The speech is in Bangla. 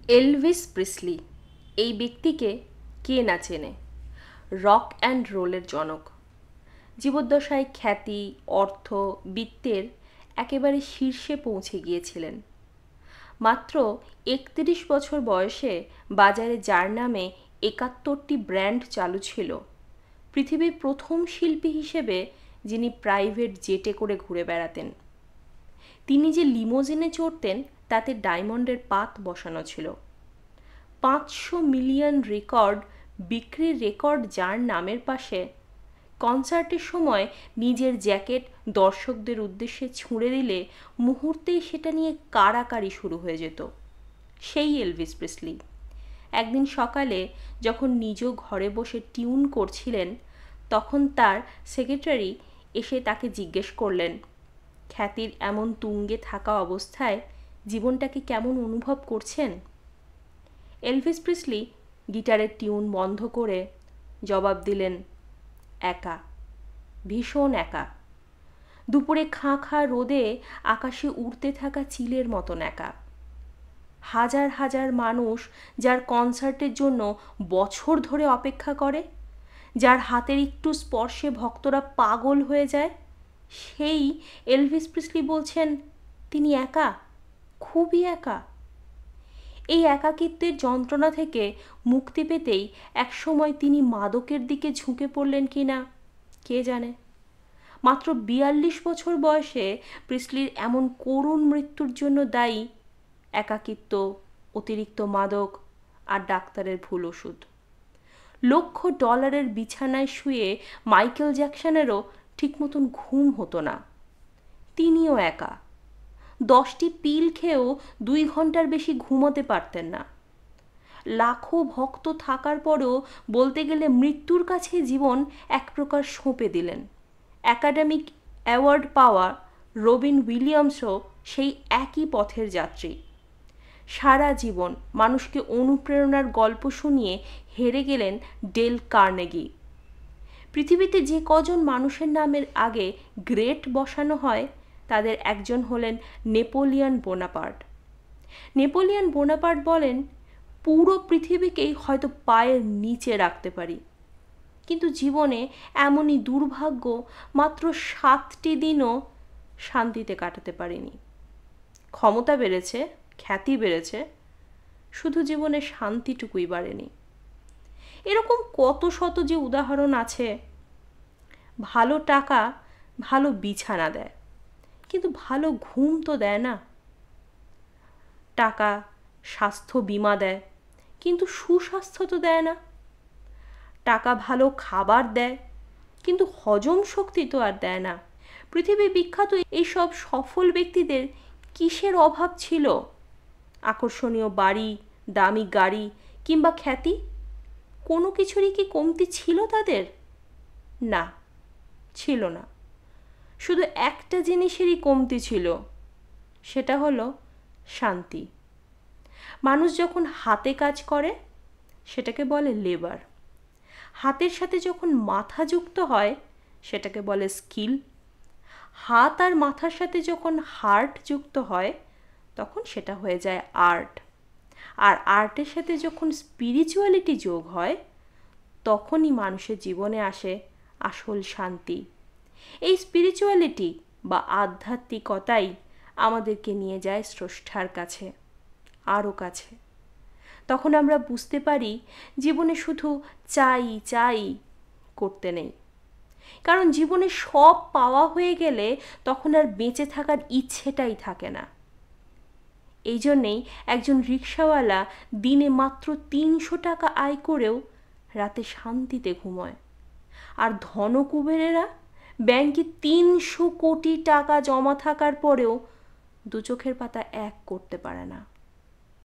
এলভিস প্রিসলি এই ব্যক্তিকে কে না চেনে। রক অ্যান্ড রোলের জনক, জীবদ্দশায় খ্যাতি, অর্থ, বিত্তের একেবারে শীর্ষে পৌঁছে গিয়েছিলেন। মাত্র ৩১ বছর বয়সে বাজারে যার নামে ৭১টি ব্র্যান্ড চালু ছিল, পৃথিবীর প্রথম শিল্পী হিসেবে যিনি প্রাইভেট জেটে করে ঘুরে বেড়াতেন। তিনি যে লিমোজিনে চড়তেন তাতে ডায়মন্ডের পাত বসানো ছিল। ৫০০ মিলিয়ন রেকর্ড বিক্রির রেকর্ড যার নামের পাশে, কনসার্টের সময় নিজের জ্যাকেট দর্শকদের উদ্দেশ্যে ছুঁড়ে দিলে মুহূর্তেই সেটা নিয়ে কাড়াকাড়ি শুরু হয়ে যেত। সেই এলভিস প্রিসলি একদিন সকালে যখন নিজ ঘরে বসে টিউন করছিলেন, তখন তার সেক্রেটারি এসে তাকে জিজ্ঞেস করলেন, খ্যাতির এমন তুঙ্গে থাকা অবস্থায় জীবনটাকে কেমন অনুভব করছেন? এলভিস প্রিসলি গিটারের টিউন বন্ধ করে জবাব দিলেন, একা, ভীষণ একা। দুপুরে খাঁ খাঁ রোদে আকাশে উড়তে থাকা চিলের মতন একা। হাজার হাজার মানুষ যার কনসার্টের জন্য বছর ধরে অপেক্ষা করে, যার হাতের একটু স্পর্শে ভক্তরা পাগল হয়ে যায়, সেই এলভিস প্রিসলি বলছেন তিনি একা, খুবই একা। এই একাকিত্বের যন্ত্রণা থেকে মুক্তি পেতেই একসময় তিনি মাদকের দিকে ঝুঁকে পড়লেন কিনা কে জানে। মাত্র ৪২ বছর বয়সে প্রিসলির এমন করুণ মৃত্যুর জন্য দায়ী একাকিত্ব, অতিরিক্ত মাদক আর ডাক্তারের ভুল ওষুধ। $১,০০,০০০ বিছানায় শুয়ে মাইকেল জ্যাকসনেরও ঠিক মতন ঘুম হতো না। তিনিও একা, 10টি পিল খেয়েও ২ ঘন্টার বেশি ঘুমোতে পারতেন না। লাখো ভক্ত থাকার পরেও বলতে গেলে মৃত্যুর কাছে জীবন এক প্রকার সঁপে দিলেন। একাডেমিক অ্যাওয়ার্ড পাওয়া রবিন উইলিয়ামসও সেই একই পথের যাত্রী। সারা জীবন মানুষকে অনুপ্রেরণার গল্প শুনিয়ে হেরে গেলেন ডেল কার্নেগি। পৃথিবীতে যে কজন মানুষের নামের আগে গ্রেট বসানো হয়, তাদের একজন হলেন নেপোলিয়ন বোনাপার্ট। নেপোলিয়ন বোনাপার্ট বলেন, পুরো পৃথিবীকেই হয়তো পায়ের নিচে রাখতে পারি, কিন্তু জীবনে এমনই দুর্ভাগ্য মাত্র 7টি দিনও শান্তিতে কাটাতে পারিনি। ক্ষমতা বেড়েছে, খ্যাতি বেড়েছে, শুধু জীবনে শান্তিটুকুই বাড়েনি। এরকম কত শত যে উদাহরণ আছে। ভালো টাকা ভালো বিছানা দেয়, কিন্তু ভালো ঘুম তো দেয় না। টাকা স্বাস্থ্য বীমা দেয়, কিন্তু সুস্বাস্থ্য তো দেয় না। টাকা ভালো খাবার দেয়, কিন্তু হজম শক্তি তো আর দেয় না। পৃথিবী বিখ্যাত এইসব সফল ব্যক্তিদের কিসের অভাব ছিল? আকর্ষণীয় বাড়ি, দামি গাড়ি কিংবা খ্যাতি, কোনো কিছুরই কি কমতি ছিল তাদের? না, ছিল না। শুধু একটা জিনিসেরই কমতি ছিল, সেটা হলো শান্তি। মানুষ যখন হাতে কাজ করে সেটাকে বলে লেবার। হাতের সাথে যখন মাথা যুক্ত হয় সেটাকে বলে স্কিল। হাত আর মাথার সাথে যখন হার্ট যুক্ত হয় তখন সেটা হয়ে যায় আর্ট। আর আর্টের সাথে যখন স্পিরিচুয়ালিটি যোগ হয় তখনই মানুষের জীবনে আসে আসল শান্তি। এই স্পিরিচুয়ালিটি বা আধ্যাত্মিকতাই আমাদেরকে নিয়ে যায় স্রষ্টার কাছে, আরও কাছে। তখন আমরা বুঝতে পারি জীবনে শুধু চাই চাই করতে নেই, কারণ জীবনে সব পাওয়া হয়ে গেলে তখন আর বেঁচে থাকার ইচ্ছেটাই থাকে না। এই জন্যেই একজন রিক্সাওয়ালা দিনে মাত্র ৩০০ টাকা আয় করেও রাতে শান্তিতে ঘুমোয়, আর ধনকুবেরেরা ব্যাংকে ৩০০ কোটি টাকা জমা থাকার পরেও দু চোখের পাতা এক করতে পারে না।